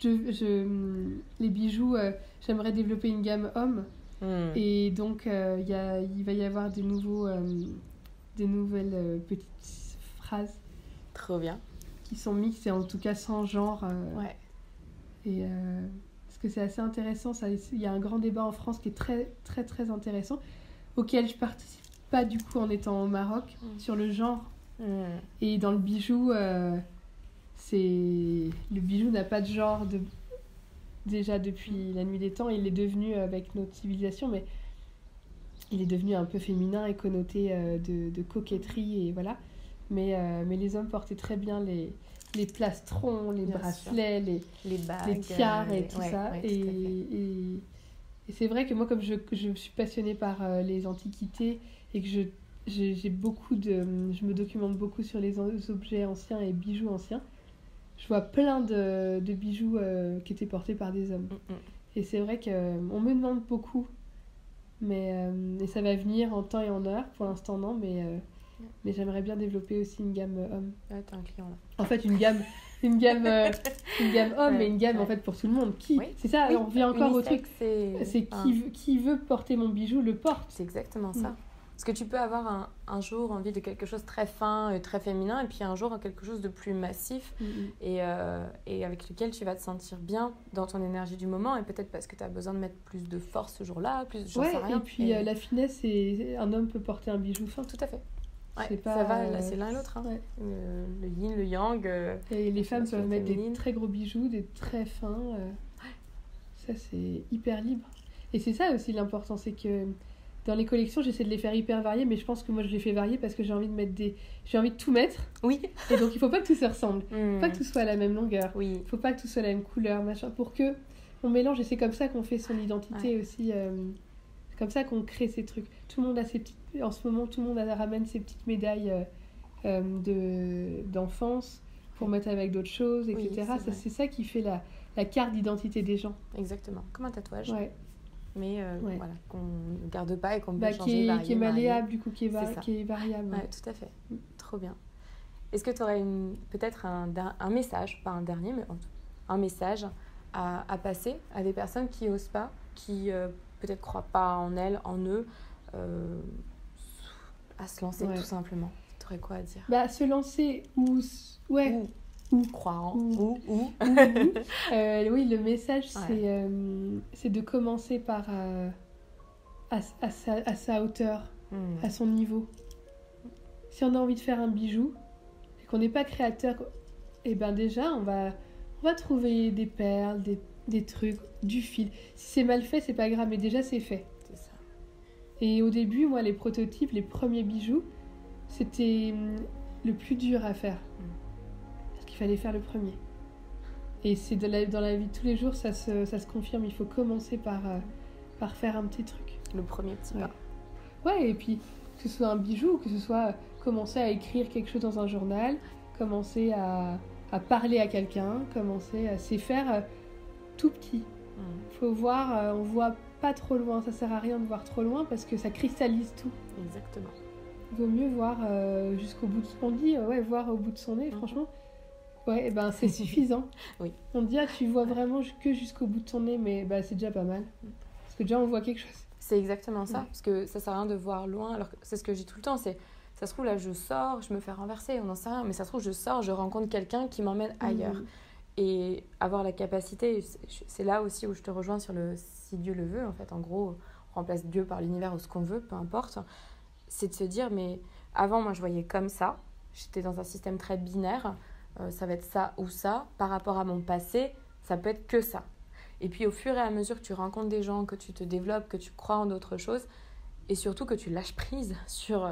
Les bijoux, j'aimerais développer une gamme homme. Et donc, il va y avoir des nouvelles petites phrases. Trop bien. Qui sont mixtes et en tout cas sans genre. Ouais. Et. Parce que c'est assez intéressant, il y a un grand débat en France qui est très très très intéressant, auquel je participe pas du coup en étant au Maroc, sur le genre. Et dans le bijou, le bijou n'a pas de genre déjà depuis la nuit des temps, il est devenu avec notre civilisation, mais il est devenu un peu féminin et connoté de coquetterie et voilà. Mais les hommes portaient très bien les plastrons, les Bien bracelets, les bagues, les tiares et tout ça. Ouais, et c'est vrai que moi, comme je suis passionnée par les antiquités et que j'ai beaucoup je me documente beaucoup sur les objets anciens et bijoux anciens, je vois plein de bijoux qui étaient portés par des hommes. Et c'est vrai qu'on me demande beaucoup, mais et ça va venir en temps et en heure. Pour l'instant, non, mais j'aimerais bien développer aussi une gamme homme. Ouais, t'as un client là. En fait, une gamme homme, mais une gamme en fait pour tout le monde. C'est ça, on revient encore au truc. C'est qui veut porter mon bijou le porte. C'est exactement ça. Parce que tu peux avoir un jour envie de quelque chose de très fin et très féminin, et puis un jour quelque chose de plus massif et avec lequel tu vas te sentir bien dans ton énergie du moment, et peut-être parce que tu as besoin de mettre plus de force ce jour-là, j'en sais rien. Et puis la finesse, un homme peut porter un bijou fin. Tout à fait. Ouais, c'est pas, ça va, c'est l'un et l'autre. Hein. Ouais. Le yin, le yang. Et les femmes peuvent mettre des très gros bijoux, des très fins. Ça, c'est hyper libre. Et c'est ça aussi l'important, c'est que dans les collections, j'essaie de les faire hyper variées, mais je pense que moi, je les fais varier parce que j'ai envie de tout mettre. Oui. Et donc, il faut pas que tout se ressemble. Il faut pas que tout soit à la même longueur. Oui. Il faut pas que tout soit à la même couleur, machin. Pour que on mélange, et c'est comme ça qu'on fait son identité aussi. C'est comme ça qu'on crée ces trucs. Tout le monde a ses petites... En ce moment, tout le monde ramène ses petites médailles d'enfance pour mettre avec d'autres choses, etc. C'est ça qui fait la carte d'identité des gens. Exactement. Comme un tatouage. Ouais. Mais voilà, qu'on ne garde pas et qu'on peut changer, varier. Qui est malléable, du coup, qui est variable. Ouais, tout à fait. Trop bien. Est-ce que tu aurais peut-être un message, pas un dernier, mais un message à passer à des personnes qui n'osent pas, qui peut-être ne croient pas en elles, en eux, à se lancer tout simplement? Tu aurais quoi à dire? Se lancer ou croire en ou. Oui, le message, c'est de commencer par à sa hauteur, à son niveau. Si on a envie de faire un bijou et qu'on n'est pas créateur, et ben déjà on va trouver des perles, des trucs, du fil. Si c'est mal fait, c'est pas grave, mais déjà c'est fait. C'est ça. Et au début, moi, les prototypes, les premiers bijoux, c'était le plus dur à faire. Parce qu'il fallait faire le premier. Et c'est dans la vie de tous les jours, ça se confirme. Il faut commencer par faire un petit truc. Le premier petit pas. Ouais, et puis que ce soit un bijou, que ce soit commencer à écrire quelque chose dans un journal, commencer à parler à quelqu'un, commencer à s'y faire tout petit. Faut voir, on voit pas trop loin, ça sert à rien de voir trop loin parce que ça cristallise tout. Exactement. Il vaut mieux voir jusqu'au bout de ce qu'on dit, voir au bout de son nez, franchement. Ouais, c'est suffisant. Oui. On dit, tu vois vraiment que jusqu'au bout de ton nez, mais c'est déjà pas mal. Parce que déjà, on voit quelque chose. C'est exactement ça, parce que ça sert à rien de voir loin. Alors c'est ce que je dis tout le temps, ça se trouve là, je sors, je me fais renverser, on n'en sait rien, mais ça se trouve, je sors, je rencontre quelqu'un qui m'emmène ailleurs. Et avoir la capacité, c'est là aussi où je te rejoins sur le si Dieu le veut, en fait, en gros, on remplace Dieu par l'univers ou ce qu'on veut, peu importe, c'est de se dire, mais Avant, moi, je voyais comme ça. J'étais dans un système très binaire. Ça va être ça ou ça. Par rapport à mon passé, ça peut être que ça. Et puis, au fur et à mesure que tu rencontres des gens, que tu te développes, que tu crois en d'autres choses, et surtout que tu lâches prise sur...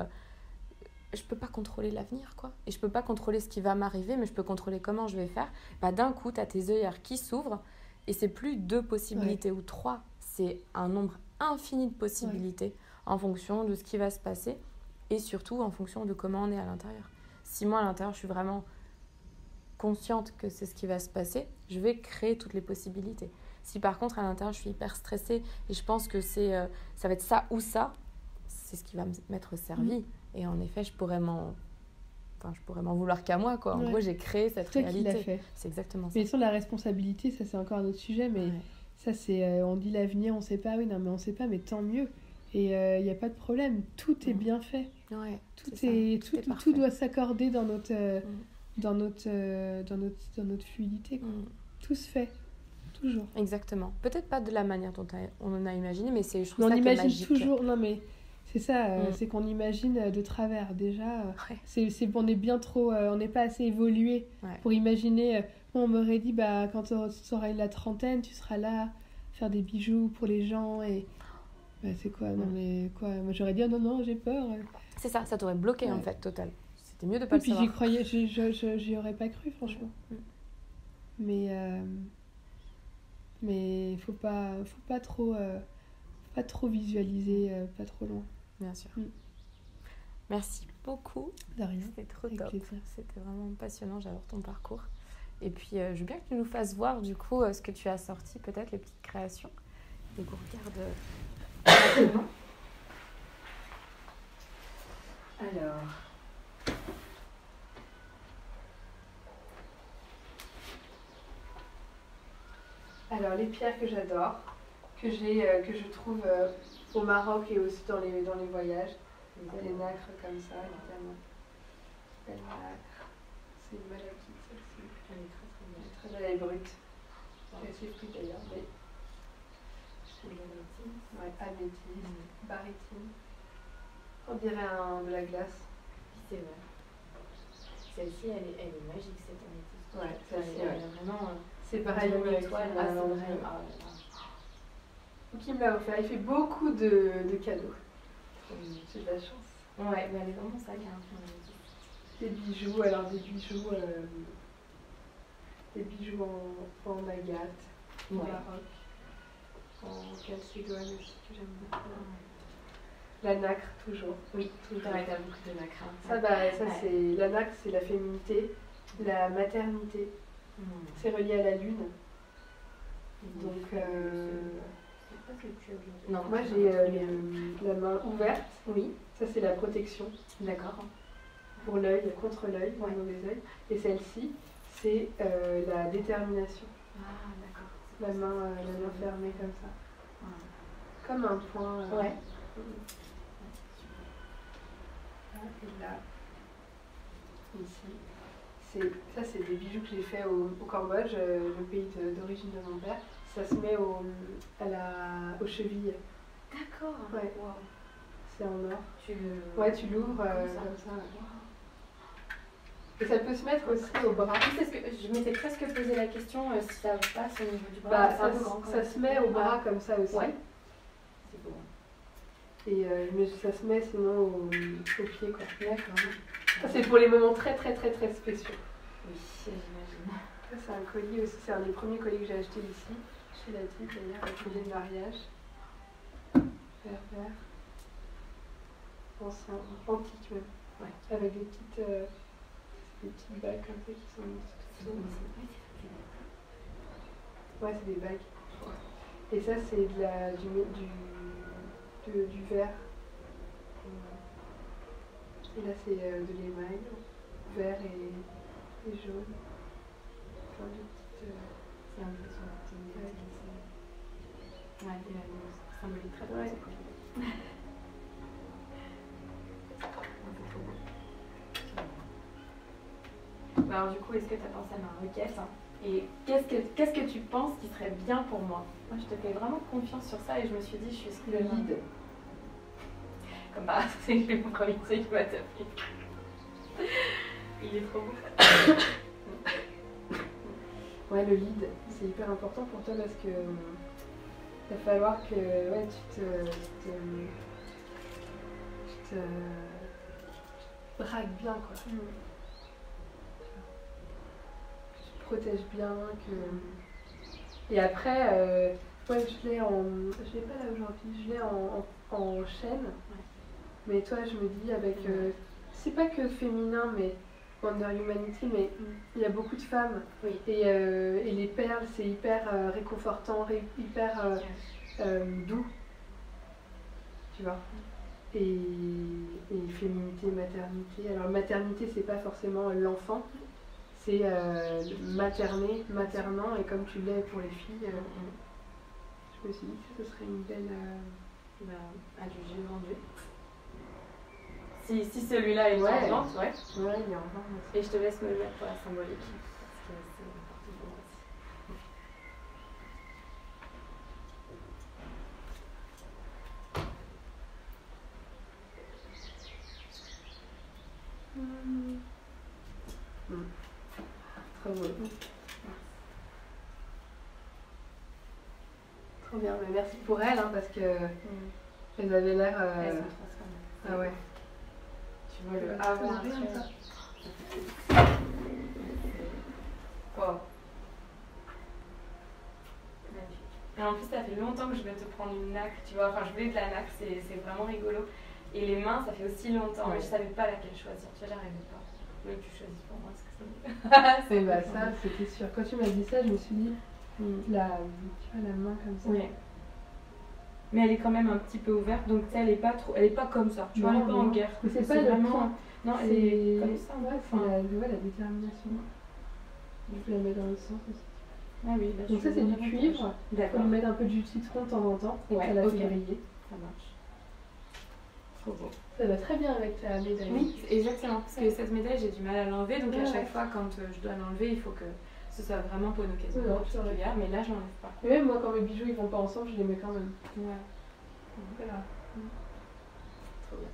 je peux pas contrôler l'avenir, quoi. Et je peux pas contrôler ce qui va m'arriver, mais je peux contrôler comment je vais faire. Bah, d'un coup, tu as tes œillères qui s'ouvrent, et c'est plus 2 possibilités ou 3. C'est un nombre infini de possibilités en fonction de ce qui va se passer, et surtout en fonction de comment on est à l'intérieur. Si moi, à l'intérieur, je suis vraiment consciente que c'est ce qui va se passer, je vais créer toutes les possibilités. Si par contre, à l'intérieur, je suis hyper stressée, et je pense que ça va être ça ou ça, c'est ce qui va m'être servi. Et en effet, je pourrais m'en vouloir qu'à moi, quoi. En gros, j'ai créé cette réalité. C'est exactement ça. Mais sur la responsabilité, ça c'est encore un autre sujet, mais ça c'est, on dit l'avenir, on sait pas, oui, non, mais on sait pas, mais tant mieux. Et il n'y a pas de problème, tout est bien fait. Ouais, tout doit s'accorder dans notre, dans notre fluidité, quoi. Tout se fait, toujours. Exactement. Peut-être pas de la manière dont on en a imaginé, mais je trouve ça qui est magique. On imagine toujours, non mais... C'est ça, c'est qu'on imagine de travers. Déjà, on est bien trop... on n'est pas assez évolué pour imaginer... on m'aurait dit, quand tu auras la trentaine, tu seras là, faire des bijoux pour les gens. Et c'est quoi non, mais quoi moi, j'aurais dit, non, j'ai peur. C'est ça t'aurait bloqué, en fait, total. C'était mieux de pas le savoir. Et puis j'y croyais, j'y aurais pas cru, franchement. Mais faut pas trop visualiser, pas trop loin. Bien sûr. Merci beaucoup. De rien. C'était trop top. C'était vraiment passionnant, j'adore ton parcours. Et puis, je veux bien que tu nous fasses voir, du coup, ce que tu as sorti, peut-être, les petites créations. Et qu'on regarde rapidement. Alors, les pierres que j'adore, que je trouve au Maroc et aussi dans les voyages. Des nacres comme ça, évidemment. Belle nacre. C'est une maladie, celle-ci. Elle est très belle. Elle est brute. Elle est assez frite d'ailleurs, mais... améthyste, barytine. On dirait de la glace. C'est vrai. Celle-ci, elle est magique, cette améthyste. Ouais, celle-ci, elle est vraiment... C'est pareil, une étoile. Qui me l'a offert. Il fait beaucoup de cadeaux. J'ai de la chance. Ouais, mais elle est vraiment sacrée. Des bijoux, alors des bijoux en agate, en Maroc, en calcédoine aussi, que j'aime beaucoup. La nacre, toujours. Oui, toujours. T'as beaucoup de nacre. C'est la nacre, c'est la féminité, la maternité. C'est relié à la lune. Donc, non, moi j'ai la main ouverte. Oui. Ça c'est la protection. D'accord. Pour l'œil, contre l'œil, pour le mauvais œil. Et celle-ci, c'est la détermination. Ah, d'accord. La main fermée comme ça. Comme un point. Ouais. Et là, ici. Ça, c'est des bijoux que j'ai fait au Cambodge, le pays d'origine de mon père. Ça se met aux chevilles. D'accord. Ouais. Wow. C'est en or. Tu l'ouvres comme ça. Et ça peut se mettre aussi au bras. Je m'étais presque posé la question si ça passe au niveau du bras. Ça se met au bras comme ça aussi. Ouais. C'est beau. Et mais ça se met sinon au pied, quoi. D'accord. Ça c'est pour les moments très très très très spéciaux. Oui, j'imagine. Ça c'est un collier aussi, c'est un des premiers colliers que j'ai acheté ici, chez la type d'ailleurs, un collier de mariage. Vert. Ancien, antique même. Ouais. Avec des petites bagues comme ça qui sont toutes. Ouais, c'est des bagues. Et ça c'est du verre. Et là c'est de l'émail, vert et jaune. Plein de petites. C'est impressionnant. Ouais, ça me lit très bien. Ouais. Alors du coup, est-ce que tu as pensé à ma requête et qu'est-ce que tu penses qui serait bien pour moi? Moi, je te fais vraiment confiance sur ça et je me suis dit, je suis ce que le guide. Comme par hasard, c'est mon premier truc qui m'a tapé. Il est trop beau. Ouais, le lead, c'est hyper important pour toi parce que il va falloir que ouais, tu te braques bien, quoi. Que tu te protèges bien, que... Et après, ouais, je l'ai pas là aujourd'hui, je l'ai en chaîne. Ouais. Mais toi, je me dis avec... c'est pas que féminin, mais Wonder Humanity, mais il y a beaucoup de femmes. Oui. Et les perles, c'est hyper réconfortant, hyper doux. Tu vois. Et féminité, maternité. Alors, maternité, c'est pas forcément l'enfant, c'est materner, maternant, et comme tu l'es pour les filles, je me suis dit que ce serait une belle. À juger vendu. Si celui-là est en vente, ouais. Ouais, il est en vente. Et je te laisse me le mettre pour la symbolique. Parce que c'est important pour moi aussi. Trop beau. Trop bien, mais merci pour elles, hein, parce que elles avaient l'air. Elles sont transformées. Ah ouais. Tu vois le avant après. Wow. Magnifique. Et en plus, ça fait longtemps que je vais te prendre une nacre, tu vois. Enfin, je voulais de la nacre, c'est vraiment rigolo. Et les mains, ça fait aussi longtemps, mais je savais pas laquelle choisir. Tu vois, j'arrivais pas. Oui, tu choisis pour moi, parce que c'est mieux. Bah ça, c'était sûr. Quand tu m'as dit ça, je me suis dit, tu vois, la main comme ça. Oui. Mais elle est quand même un petit peu ouverte, donc elle est pas trop, elle est pas comme ça. Tu vois, elle est pas en guerre. Mais c'est pas vraiment. Point. Non, elle est comme ça. Ouais, c'est la détermination. Je vais la mettre dans l'autre sens aussi. Ah oui, là, donc ça c'est du cuivre. D'accord. On peut mettre un peu de jus de citron de temps en temps. Ouais, ça la ok. fait briller. Ça marche. Trop beau. Ça va très bien avec ta médaille. Oui, exactement. Parce que cette médaille, j'ai du mal à l'enlever, donc à chaque fois quand je dois l'enlever, il faut que ce soit vraiment pour une occasion particulière. Mais là, je l'enlève pas. Mais même moi, quand mes bijoux ils vont pas ensemble, je les mets quand même. Ouais. Voilà. Trop bien.